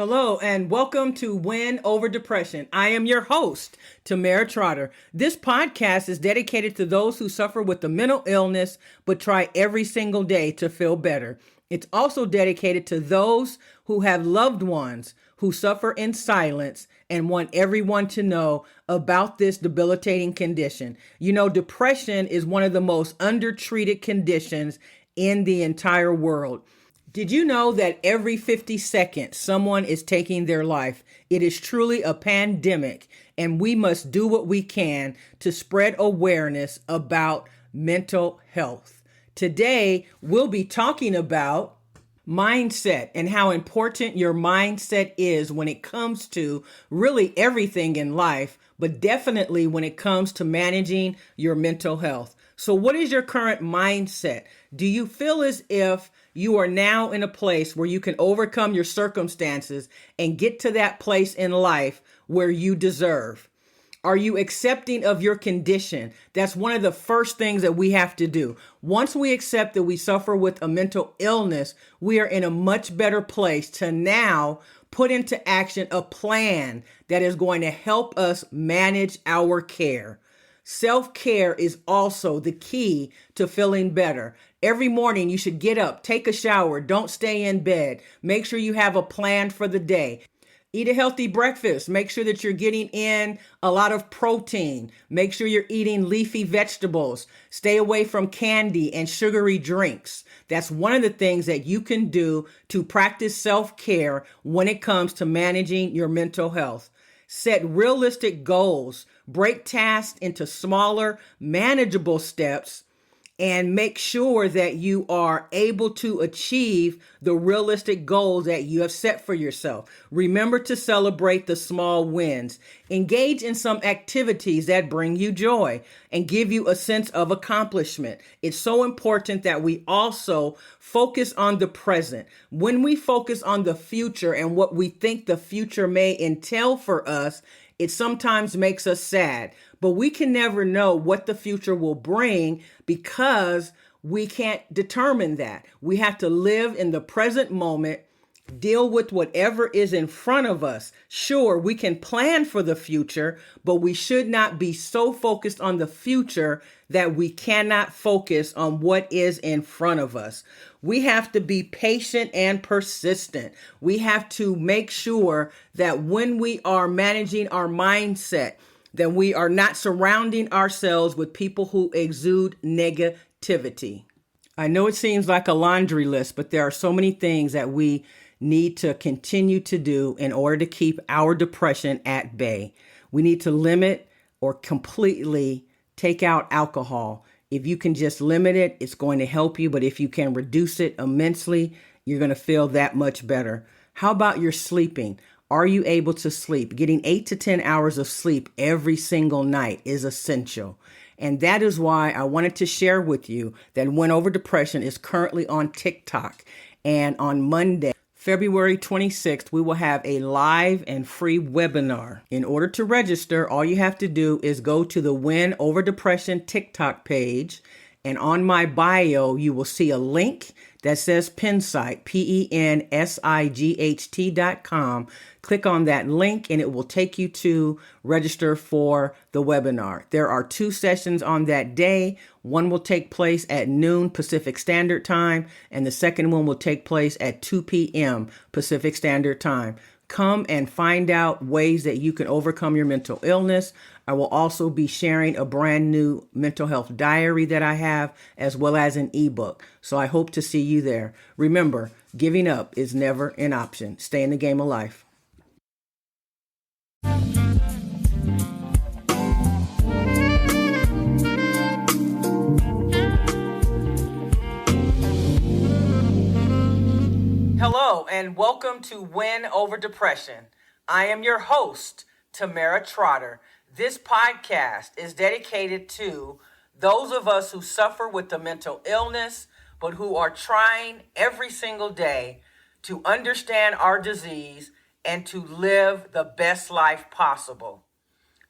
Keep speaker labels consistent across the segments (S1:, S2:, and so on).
S1: Hello and welcome to Win Over Depression. I am your host, Tamera Trotter. This podcast is dedicated to those who suffer with the mental illness but try every single day to feel better. It's also dedicated to those who have loved ones who suffer in silence and want everyone to know about this debilitating condition. You know, depression is one of the most undertreated conditions in the entire world. Did you know that every 50 seconds someone is taking their life? It is truly a pandemic, and we must do what we can to spread awareness about mental health. Today, we'll be talking about mindset and how important your mindset is when it comes to really everything in life, but definitely when it comes to managing your mental health. So what is your current mindset? Do you feel as if you are now in a place where you can overcome your circumstances and get to that place in life where you deserve? Are you accepting of your condition? That's one of the first things that we have to do. Once we accept that we suffer with a mental illness, we are in a much better place to now put into action a plan that is going to help us manage our care. Self-care is also the key to feeling better. Every morning you should get up, take a shower, don't stay in bed. Make sure you have a plan for the day. Eat a healthy breakfast. Make sure that you're getting in a lot of protein. Make sure you're eating leafy vegetables. Stay away from candy and sugary drinks. That's one of the things that you can do to practice self-care when it comes to managing your mental health. Set realistic goals. Break tasks into smaller, manageable steps, and make sure that you are able to achieve the realistic goals that you have set for yourself. Remember to celebrate the small wins. Engage in some activities that bring you joy and give you a sense of accomplishment. It's so important that we also focus on the present. When we focus on the future and what we think the future may entail for us, it sometimes makes us sad, but we can never know what the future will bring because we can't determine that. We have to live in the present moment, deal with whatever is in front of us. Sure, we can plan for the future, but we should not be so focused on the future that we cannot focus on what is in front of us. We have to be patient and persistent. We have to make sure that when we are managing our mindset, that we are not surrounding ourselves with people who exude negativity. I know it seems like a laundry list, but there are so many things that we need to continue to do in order to keep our depression at bay. We need to limit or completely take out alcohol. If you can just limit it, it's going to help you. But if you can reduce it immensely, you're going to feel that much better. How about your sleeping? Are you able to sleep? Getting 8 to 10 hours of sleep every single night is essential. And that is why I wanted to share with you that Win Over Depression is currently on TikTok. And on Monday, February 26th, we will have a live and free webinar. In order to register, all you have to do is go to the Win Over Depression TikTok page, and on my bio, you will see a link that says Pensight, PENSIGHT.com. Click on that link and it will take you to register for the webinar. There are 2 sessions on that day. One will take place at noon Pacific Standard Time, and the second one will take place at 2 p.m. Pacific Standard Time. Come and find out ways that you can overcome your mental illness. I will also be sharing a brand new mental health diary that I have, as well as an ebook. So I hope to see you there. Remember, giving up is never an option. Stay in the game of life. Hello, and welcome to Win Over Depression. I am your host, Tamera Trotter. This podcast is dedicated to those of us who suffer with the mental illness, but who are trying every single day to understand our disease and to live the best life possible.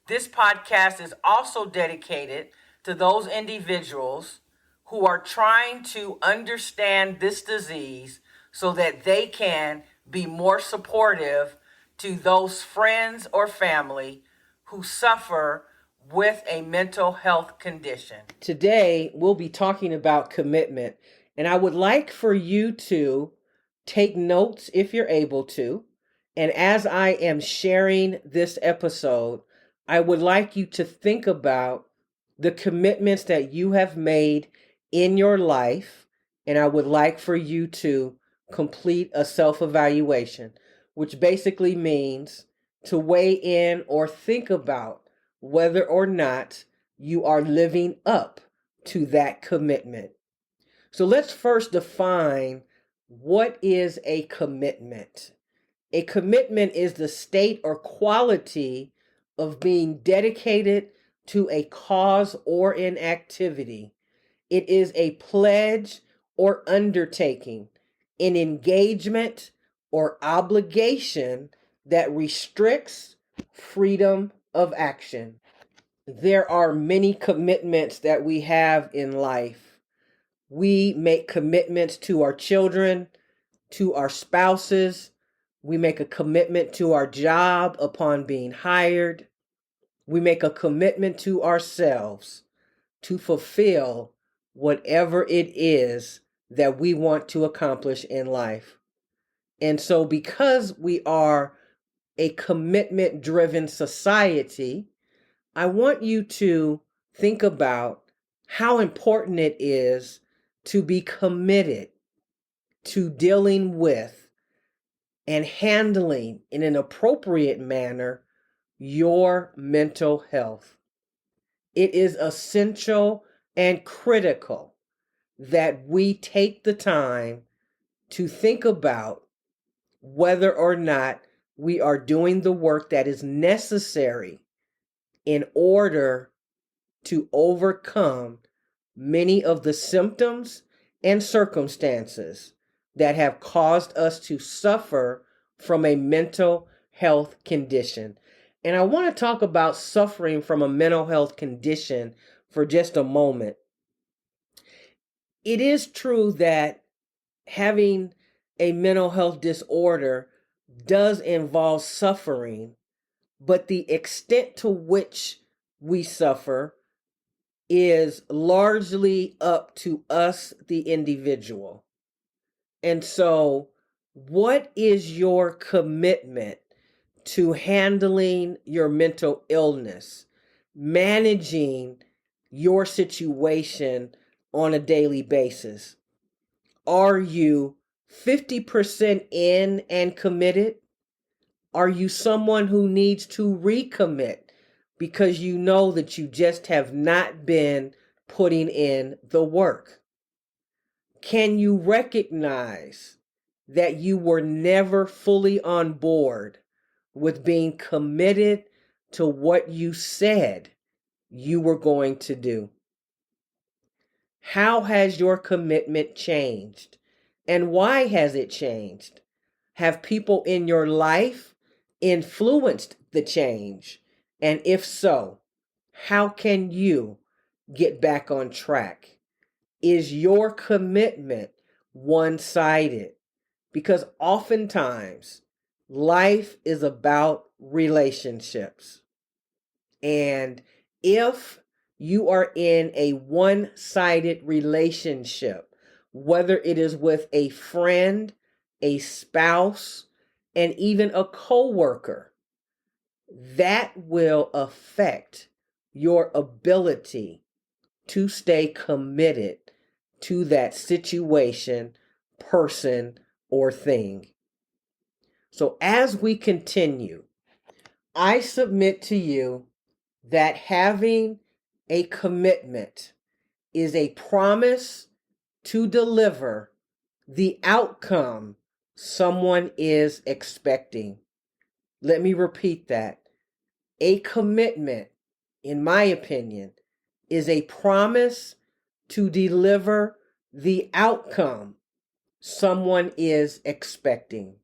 S1: This podcast is also dedicated to those individuals who are trying to understand this disease so that they can be more supportive to those friends or family who suffer with a mental health condition. Today, we'll be talking about commitment, and I would like for you to take notes if you're able to. And as I am sharing this episode, I would like you to think about the commitments that you have made in your life, and I would like for you to complete a self-evaluation, which basically means to weigh in or think about whether or not you are living up to that commitment. So let's first define what is a commitment. A commitment is the state or quality of being dedicated to a cause or an activity. It is a pledge or undertaking, an engagement or obligation that restricts freedom of action. There are many commitments that we have in life. We make commitments to our children, to our spouses. We make a commitment to our job upon being hired. We make a commitment to ourselves to fulfill whatever it is that we want to accomplish in life. And so, because we are a commitment-driven society, I want you to think about how important it is to be committed to dealing with and handling in an appropriate manner your mental health. It is essential and critical that we take the time to think about whether or not we are doing the work that is necessary in order to overcome many of the symptoms and circumstances that have caused us to suffer from a mental health condition. And I want to talk about suffering from a mental health condition for just a moment. It is true that having a mental health disorder does involve suffering, but the extent to which we suffer is largely up to us, the individual. And so, what is your commitment to handling your mental illness, managing your situation on a daily basis? Are you 50% in and committed? Are you someone who needs to recommit because you know that you just have not been putting in the work? Can you recognize that you were never fully on board with being committed to what you said you were going to do? How has your commitment changed? And why has it changed? Have people in your life influenced the change? And if so, how can you get back on track? Is your commitment one-sided? Because oftentimes life is about relationships. And if you are in a one-sided relationship, whether it is with a friend, a spouse, and even a coworker, that will affect your ability to stay committed to that situation, person, or thing. So as we continue, I submit to you that having a commitment is a promise to deliver the outcome someone is expecting. Let me repeat that. A commitment, in my opinion, is a promise to deliver the outcome someone is expecting.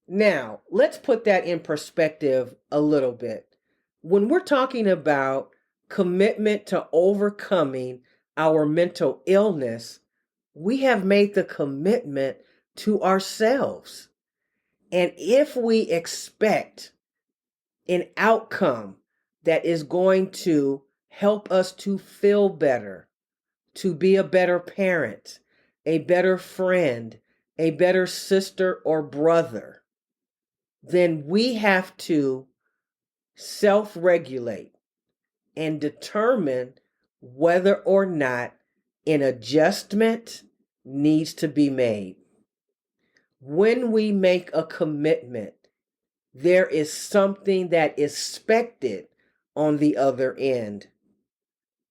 S1: Now, let's put that in perspective a little bit. When we're talking about commitment to overcoming our mental illness, we have made the commitment to ourselves. And if we expect an outcome that is going to help us to feel better, to be a better parent, a better friend, a better sister or brother, then we have to self-regulate and determine whether or not an adjustment needs to be made. When we make a commitment, there is something that is expected on the other end.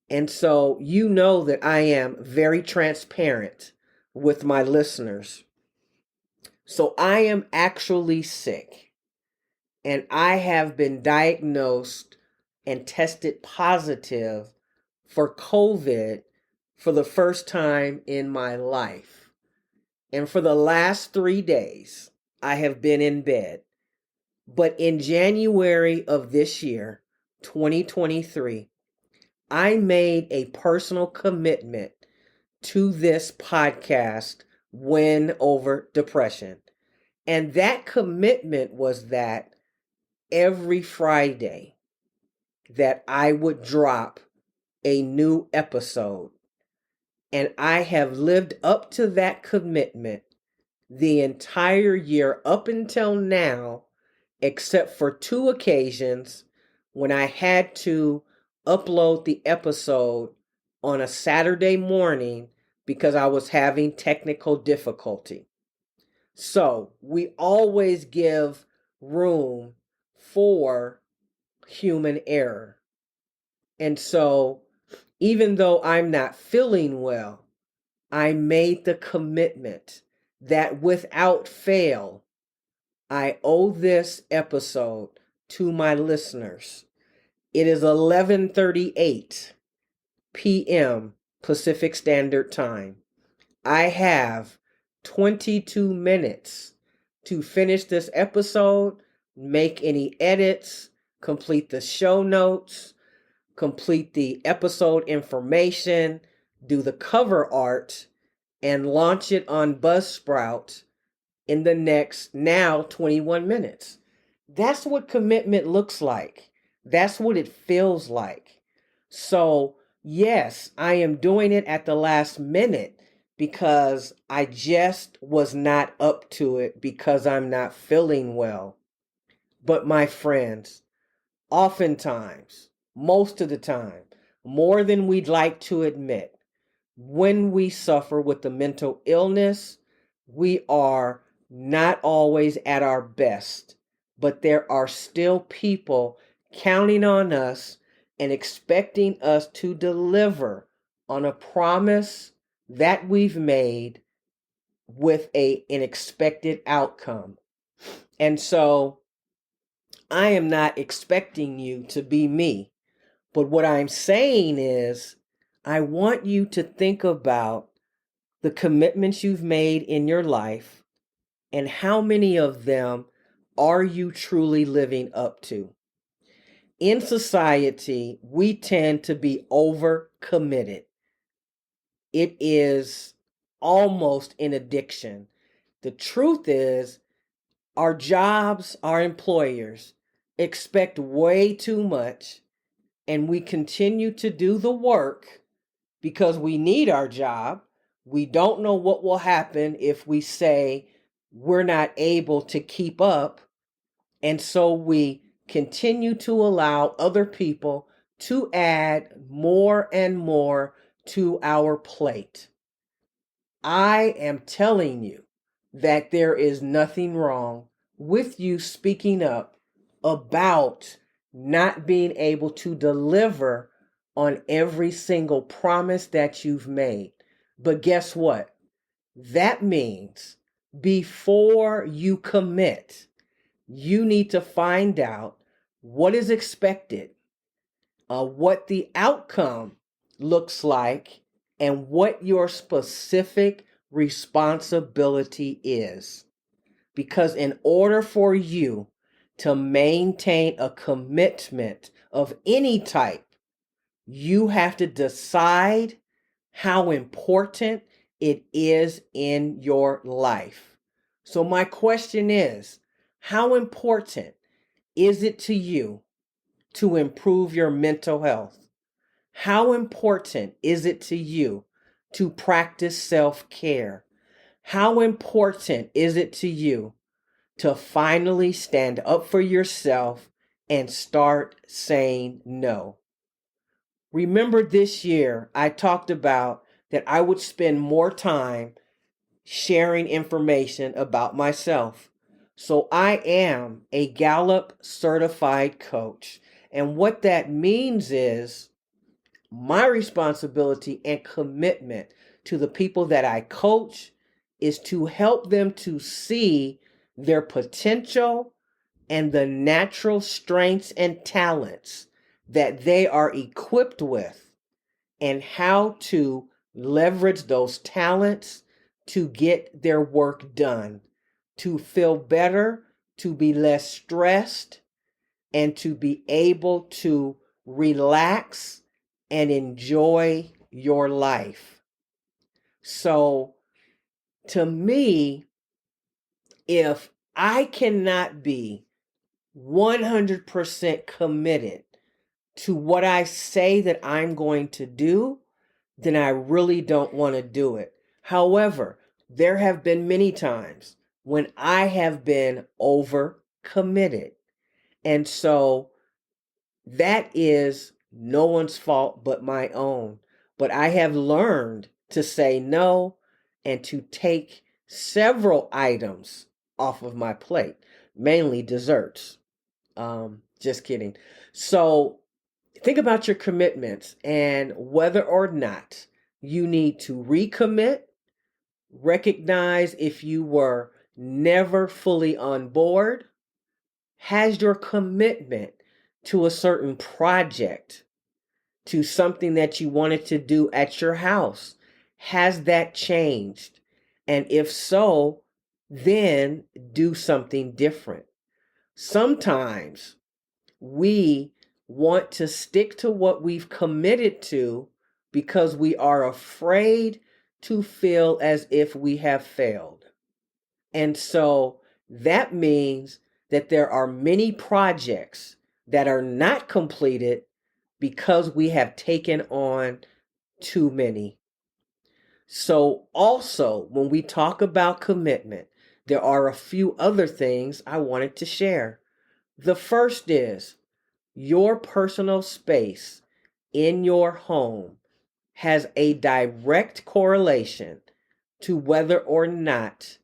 S1: And so you know that I am very transparent with my listeners. So I am actually sick, and I have been diagnosed and tested positive for COVID for the first time in my life. And for the last 3 days, I have been in bed. But in January of this year, 2023, I made a personal commitment to this podcast, Win Over Depression. And that commitment was that every Friday that I would drop a new episode. And I have lived up to that commitment the entire year up until now, except for 2 occasions when I had to upload the episode on a Saturday morning because I was having technical difficulty. So we always give room for human error. And so even though I'm not feeling well, I made the commitment that without fail, I owe this episode to my listeners. It is 11:38 p.m. Pacific Standard Time. I have 22 minutes to finish this episode, make any edits, complete the show notes, complete the episode information, do the cover art, and launch it on Buzzsprout in the next now 21 minutes. That's what commitment looks like. That's what it feels like. So, yes, I am doing it at the last minute because I just was not up to it because I'm not feeling well. But my friends, oftentimes, most of the time, more than we'd like to admit, when we suffer with a mental illness, we are not always at our best, but there are still people counting on us and expecting us to deliver on a promise that we've made with an expected outcome. And so I am not expecting you to be me, but what I'm saying is I want you to think about the commitments you've made in your life and how many of them are you truly living up to. In society, we tend to be overcommitted. It is almost an addiction. The truth is, our jobs, our employers expect way too much, and we continue to do the work because we need our job. We don't know what will happen if we say we're not able to keep up. And so we continue to allow other people to add more and more to our plate. I am telling you that there is nothing wrong with you speaking up about not being able to deliver on every single promise that you've made. But guess what? That means before you commit, you need to find out what is expected, what the outcome looks like, and what your specific responsibility is. Because in order for you to maintain a commitment of any type, you have to decide how important it is in your life. So my question is, How important is it to you to improve your mental health? How important is it to you to practice self-care? How important is it to you to finally stand up for yourself and start saying no? Remember this year, I talked about that I would spend more time sharing information about myself. So I am a Gallup certified coach. And what that means is my responsibility and commitment to the people that I coach is to help them to see their potential and the natural strengths and talents that they are equipped with, and how to leverage those talents to get their work done, to feel better, to be less stressed, and to be able to relax and enjoy your life. So, to me, if I cannot be 100% committed to what I say that I'm going to do, then I really don't want to do it. However, there have been many times when I have been over committed. And so that is no one's fault but my own. But I have learned to say no and to take several items off of my plate, mainly desserts. Just kidding. So think about your commitments and whether or not you need to recommit, recognize if you were never fully on board. Has your commitment to a certain project, to something that you wanted to do at your house, has that changed? And if so, then do something different. Sometimes we want to stick to what we've committed to because we are afraid to feel as if we have failed. And so that means that there are many projects that are not completed because we have taken on too many. So also, when we talk about commitment, there are a few other things I wanted to share. The first is your personal space in your home has a direct correlation to whether or not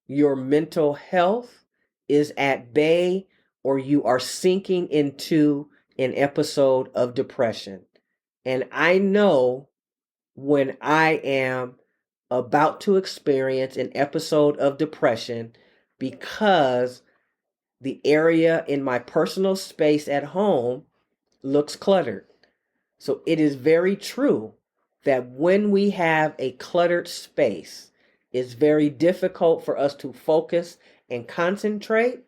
S1: your mental health is at bay or you are sinking into an episode of depression. And I know when I am about to experience an episode of depression because the area in my personal space at home looks cluttered. So it is very true that when we have a cluttered space, it's very difficult for us to focus and concentrate.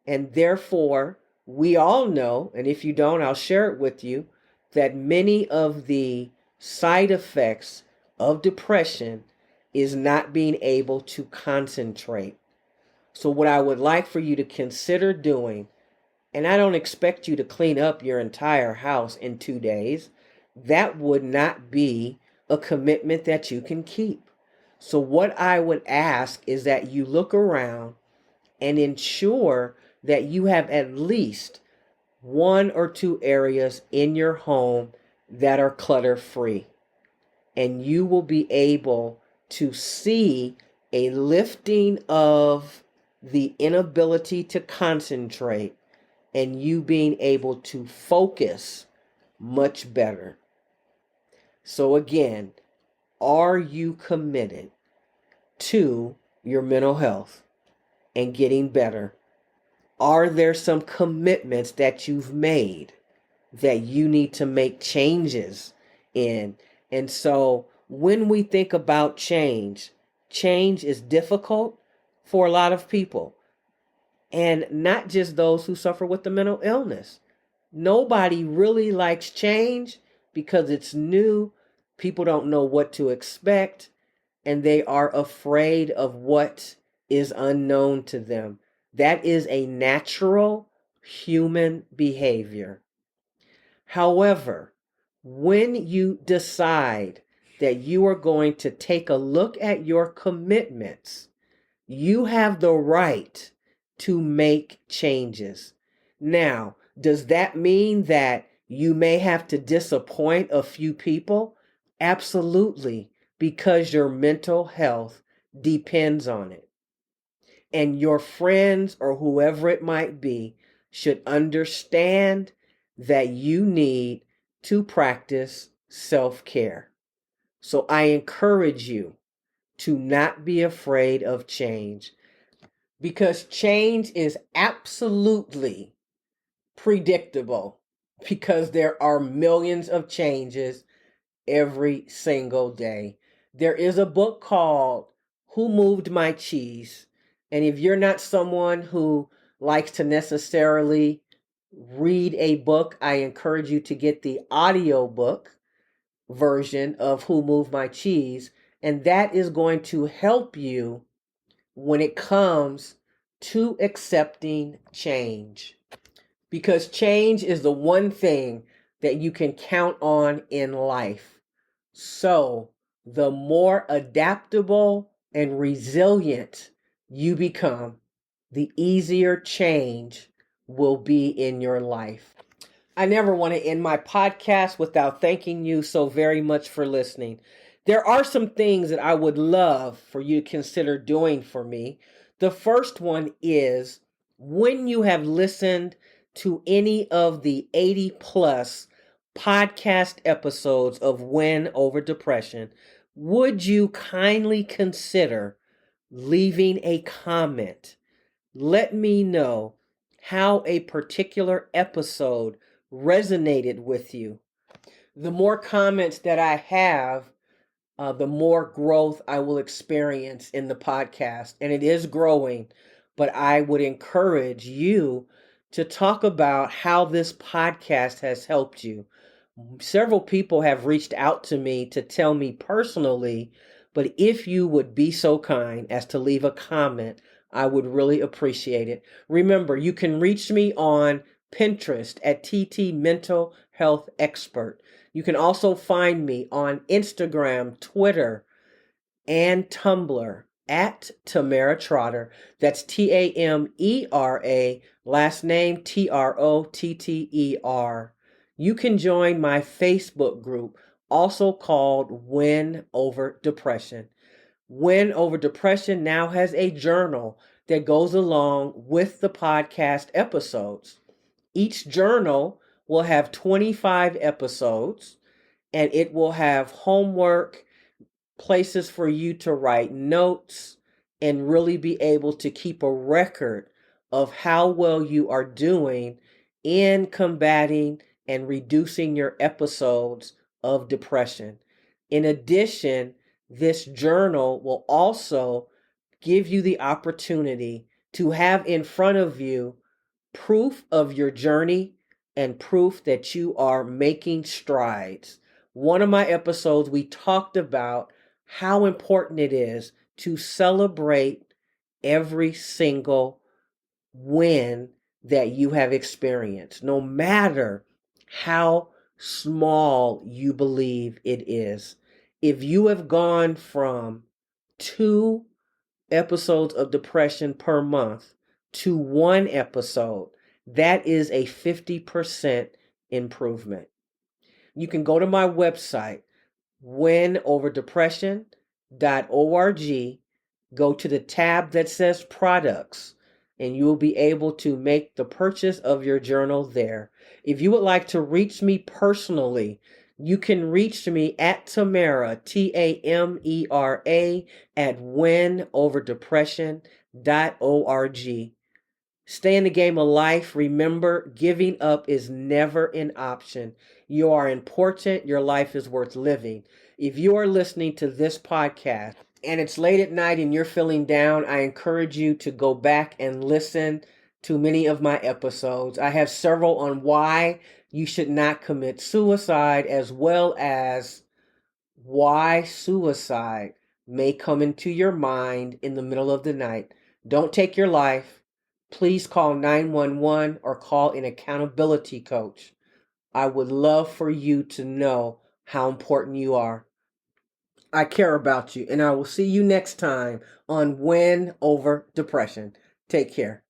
S1: And therefore, we all know, and if you don't, I'll share it with you, that many of the side effects of depression is not being able to concentrate. So what I would like for you to consider doing, and I don't expect you to clean up your entire house in 2 days. That would not be a commitment that you can keep. So what I would ask is that you look around and ensure that you have at least 1 or 2 areas in your home that are clutter free. And you will be able to see a lifting of the inability to concentrate and you being able to focus much better. So again, are you committed to your mental health and getting better? Are there some commitments that you've made that you need to make changes in? And so when we think about change, change is difficult for a lot of people. And not just those who suffer with the mental illness. Nobody really likes change because it's new. People don't know what to expect, and they are afraid of what is unknown to them.
S2: That is a natural human behavior. However, when you decide that you are going to take a look at your commitments, you have the right to make changes. Now, does that mean that you may have to disappoint a few people? Absolutely, because your mental health depends on it. And your friends or whoever it might be should understand that you need to practice self-care. So I encourage you to not be afraid of change, because change is absolutely predictable, because there are millions of changes every single day. There is a book called Who Moved My Cheese? And if you're not someone who likes to necessarily read a book, I encourage you to get the audiobook version of Who Moved My Cheese. And that is going to help you when it comes to accepting change. Because change is the one thing that you can count on in life. So, the more adaptable and resilient you become, the easier change will be in your life. I never want to end my podcast without thanking you so very much for listening. There are some things that I would love for you to consider doing for me. The first one is, when you have listened to any of the 80 plus podcast episodes of Win Over Depression, would you kindly consider leaving a comment? Let me know how a particular episode resonated with you. The more comments that I have, the more growth I will experience in the podcast. And it is growing, but I would encourage you to talk about how this podcast has helped you. Several people have reached out to me to tell me personally, but if you would be so kind as to leave a comment, I would really appreciate it. Remember, you can reach me on Pinterest at TT Mental Health Expert. You can also find me on Instagram, Twitter, and Tumblr at Tamera Trotter. That's Tamera, last name Trotter. You can join my Facebook group, also called Win Over Depression. Win Over Depression now has a journal that goes along with the podcast episodes. Each journal will have 25 episodes, and it will have homework, places for you to write notes, and really be able to keep a record of how well you are doing in combating and reducing your episodes of depression. In addition, this journal will also give you the opportunity to have in front of you proof of your journey and proof that you are making strides. One of my episodes, we talked about how important it is to celebrate every single win that you have experienced, no matter how small you believe it is. If you have gone from 2 episodes of depression per month to 1 episode, that is a 50% improvement. You can go to my website, winoverdepression.org, go to the tab that says products, and you will be able to make the purchase of your journal there. If you would like to reach me personally, you can reach me at Tamera, Tamera, at winoverdepression.org. Stay in the game of life. Remember, giving up is never an option. You are important. Your life is worth living. If you are listening to this podcast and it's late at night and you're feeling down, I encourage you to go back and listen to many of my episodes. I have several on why you should not commit suicide, as well as why suicide may come into your mind in the middle of the night. Don't take your life. please call 911 or call an accountability coach. I would love for you to know how important you are. I care about you, and I will see you next time on Win Over Depression. Take care.